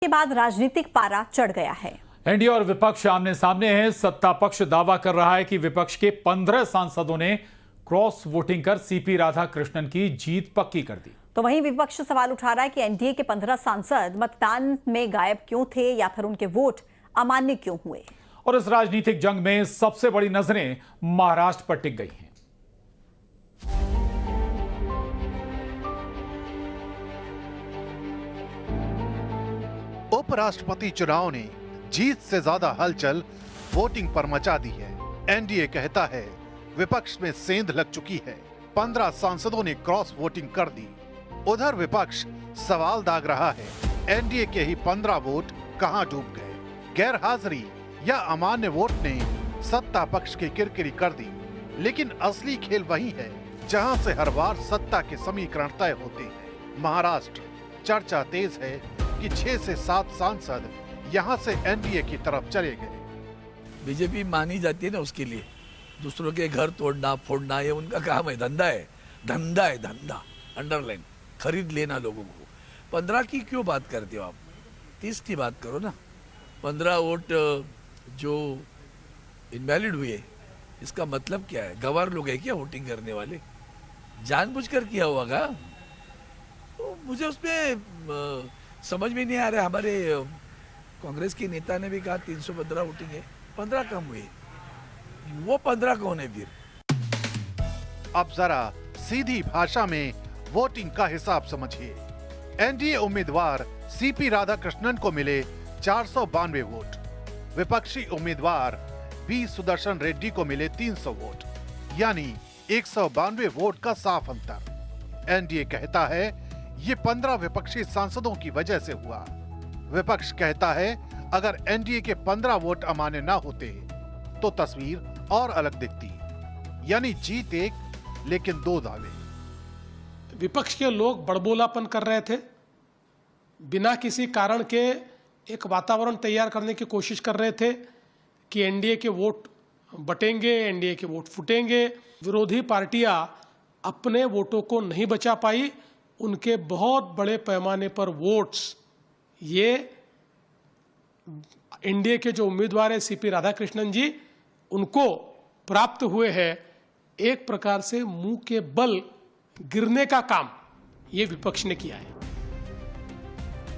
के बाद राजनीतिक पारा चढ़ गया है। एनडीए और विपक्ष आमने सामने हैं। सत्ता पक्ष दावा कर रहा है कि विपक्ष के 15 सांसदों ने क्रॉस वोटिंग कर सीपी राधाकृष्णन की जीत पक्की कर दी। तो वहीं विपक्ष सवाल उठा रहा है कि एनडीए के 15 सांसद मतदान में गायब क्यों थे या फिर उनके वोट अमान्य क्यों हुए। और इस राजनीतिक जंग में सबसे बड़ी नजरें महाराष्ट्र पर टिक गई हैं। उपराष्ट्रपति चुनाव ने जीत से ज्यादा हलचल वोटिंग पर मचा दी है। एनडीए कहता है विपक्ष में सेंध लग चुकी है। 15 सांसदों ने क्रॉस वोटिंग कर दी। उधर विपक्ष सवाल दाग रहा है, एनडीए के ही 15 वोट कहां डूब गए। गैर हाजिरी या अमान्य वोट ने सत्ता पक्ष की किरकिरी कर दी। लेकिन असली खेल वही है जहां से हर बार सत्ता के समीकरण तय होते हैं। महाराष्ट्र चर्चा तेज है कि 6 से 7 सांसद यहां से एनडीए की तरफ चले गए। बीजेपी मानी जाती है ना उसके लिए, दूसरों के घर तोड़ना फोड़ना ये उनका काम है, धंधा है, धंधा अंडरलाइन खरीद लेना लोगों को। 15 की क्यों बात करते हो आप, 30 की बात करो ना। 15 वोट जो इनवैलिड हुए इसका मतलब क्या है? गवार लोग है क्या वोटिंग करने वाले? जानबूझकर किया होगा। तो मुझे उसमें समझ में नहीं आ रहा। हमारे कांग्रेस के नेता ने भी कहा 315 वोटिंग है, 15 कम हुए। वो 15 कौन है फिर? अब जरा सीधी भाषा में वोटिंग का हिसाब समझिए। एनडीए उम्मीदवार सीपी राधाकृष्णन को मिले 492 वोट। विपक्षी उम्मीदवार बी सुदर्शन रेड्डी को मिले 300 वोट, यानी 192 वोट का साफ अंतर। एनडीए कहता है ये 15 विपक्षी सांसदों की वजह से हुआ। विपक्ष कहता है अगर एनडीए के 15 वोट अमान्य ना होते तो तस्वीर और अलग दिखती, यानी जीत एक लेकिन 2 दावे। विपक्ष के लोग बड़बोलापन कर रहे थे, बिना किसी कारण के एक वातावरण तैयार करने की कोशिश कर रहे थे कि एनडीए के वोट बटेंगे, एनडीए के वोट फूटेंगे। विरोधी पार्टियां अपने वोटों को नहीं बचा पाई। उनके बहुत बड़े पैमाने पर वोट्स ये एनडीए के जो उम्मीदवार है सीपी राधाकृष्णन जी, उनको प्राप्त हुए हैं। एक प्रकार से मुंह के बल गिरने का काम ये विपक्ष ने किया है।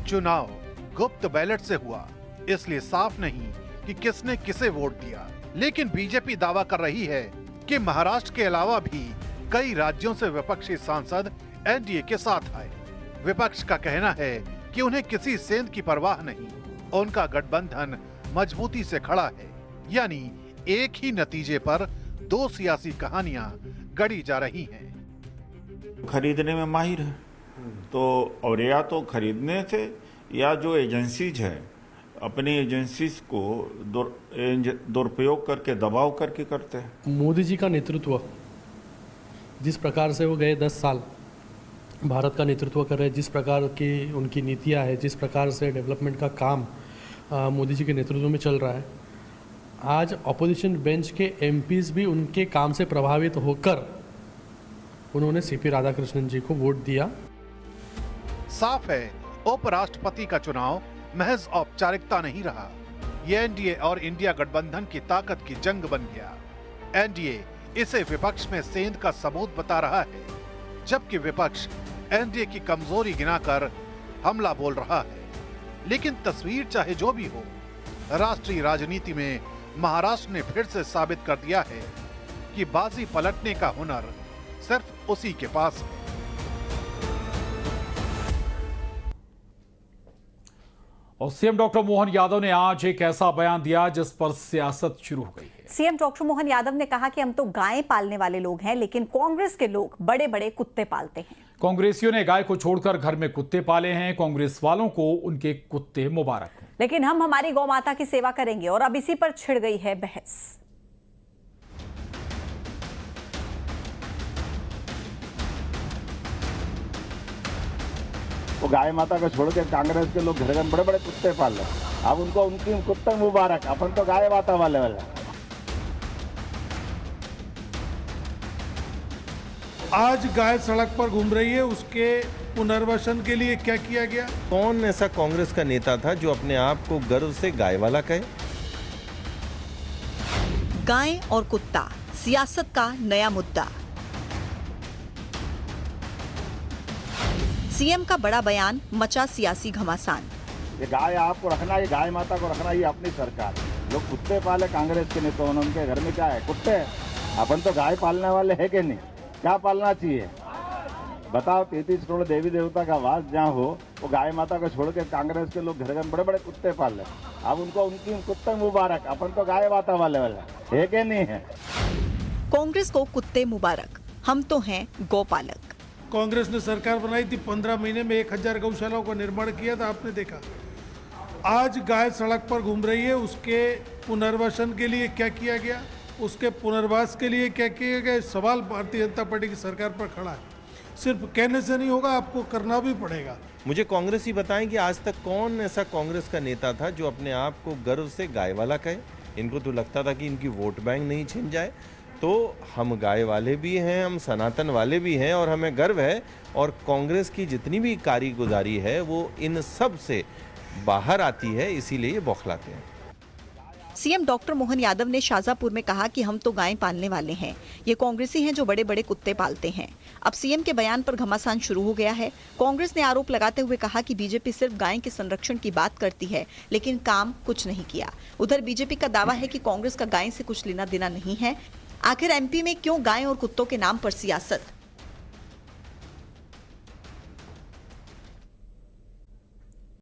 चुनाव गुप्त बैलेट से हुआ, इसलिए साफ नहीं कि किसने किसे वोट दिया। लेकिन बीजेपी दावा कर रही है कि महाराष्ट्र के अलावा भी कई राज्यों से विपक्षी सांसद एनडीए के साथ आए। विपक्ष का कहना है कि उन्हें किसी सेंध की परवाह नहीं, उनका गठबंधन मजबूती से खड़ा है। यानी एक ही नतीजे पर 2 सियासी कहानियां गढ़ी जा रही हैं। खरीदने में माहिर है तो, और या तो खरीदने से या जो एजेंसीज है अपनी एजेंसीज को दुरुपयोग करके दबाव करके करते हैं। मोदी जी का नेतृत्व जिस प्रकार से वो गए 10 साल भारत का नेतृत्व कर रहे हैं, जिस प्रकार की उनकी नीतियां है, जिस प्रकार से डेवलपमेंट का काम मोदी जी के नेतृत्व में चल रहा है, आज अपोजिशन बेंच के एमपीज भी उनके काम से प्रभावित होकर उन्होंने सीपी राधाकृष्णन जी को वोट दिया। साफ है उपराष्ट्रपति का चुनाव महज औपचारिकता नहीं रहा, ये एनडीए और इंडिया गठबंधन की ताकत की जंग बन गया। एनडीए इसे विपक्ष में सेंध का सबूत बता रहा है, जबकि विपक्ष एनडीए की कमजोरी गिनाकर हमला बोल रहा है। लेकिन तस्वीर चाहे जो भी हो, राष्ट्रीय राजनीति में महाराष्ट्र ने फिर से साबित कर दिया है कि बाजी पलटने का हुनर सिर्फ उसी के पास है। और सीएम डॉक्टर मोहन यादव ने आज एक ऐसा बयान दिया जिस पर सियासत शुरू हो गई है। सीएम डॉक्टर मोहन यादव ने कहा कि हम तो गायें पालने वाले लोग हैं, लेकिन कांग्रेस के लोग बड़े बड़े कुत्ते पालते हैं। कांग्रेसियों ने गाय को छोड़कर घर में कुत्ते पाले हैं। कांग्रेस वालों को उनके कुत्ते मुबारक हों। लेकिन हम हमारी गौ माता की सेवा करेंगे। और अब इसी पर छिड़ गई है बहस। वो गाय माता को छोड़ के कांग्रेस के लोग घर में बड़े बड़े कुत्ते पाल रहे। अब उनको उनकी कुत्ते मुबारक, अपन तो गाय माता वाले। आज गाय सड़क पर घूम रही है, उसके पुनर्वासन के लिए क्या किया गया? कौन ऐसा कांग्रेस का नेता था जो अपने आप को गर्व से गाय वाला कहे? गाय और कुत्ता सियासत का नया मुद्दा। सीएम का बड़ा बयान मचा सियासी घमासान। ये गाय आपको रखना, ये गाय माता को रखना, ये अपनी सरकार। लोग कुत्ते पाले कांग्रेस के नेता, उनके घर में क्या है? कुत्ते। अपन तो गाय पालने वाले है कि नहीं? क्या पालना चाहिए बताओ? 33 करोड़ देवी देवता का वास जहाँ हो, वो गाय माता को छोड़ के कांग्रेस के लोग घर बड़े बड़े कुत्ते पाल रहे। अब उनको उनकी कुत्ते मुबारक। अपन तो गाय माता वाले है कि नहीं है? कांग्रेस को कुत्ते मुबारक, हम तो हैं गौपालक। कांग्रेस ने सरकार बनाई थी, 15 महीने में 1000 गौशालाओं का निर्माण किया था, आपने देखा। आज गाय सड़क पर घूम रही है, उसके पुनर्वासन के लिए क्या किया गया, उसके पुनर्वास के लिए क्या किया गया? सवाल भारतीय जनता पार्टी की सरकार पर खड़ा है। सिर्फ कहने से नहीं होगा, आपको करना भी पड़ेगा। मुझे कांग्रेस ही बताएं कि आज तक कौन ऐसा कांग्रेस का नेता था जो अपने आप को गर्व से गाय वाला कहे? इनको तो लगता था कि इनकी वोट बैंक नहीं छिन जाए। तो हम गाय वाले भी हैं, हम सनातन वाले भी हैं और हमें गर्व है। और कांग्रेस की जितनी भी कारीगुजारी है वो इन सब से बाहर आती है, इसीलिए ये बौखलाते हैं। सीएम डॉक्टर मोहन यादव ने शाजापुर में कहा कि हम तो गाय पालने वाले हैं, ये कांग्रेसी हैं जो बड़े बड़े कुत्ते पालते हैं। अब सीएम के बयान पर घमासान शुरू हो गया है। कांग्रेस ने आरोप लगाते हुए कहा कि बीजेपी सिर्फ गाय के संरक्षण की बात करती है लेकिन काम कुछ नहीं किया। उधर बीजेपी का दावा है कि कांग्रेस का गाय से कुछ लेना देना नहीं है। आखिर एमपी में क्यों गाय और कुत्तों के नाम पर सियासत?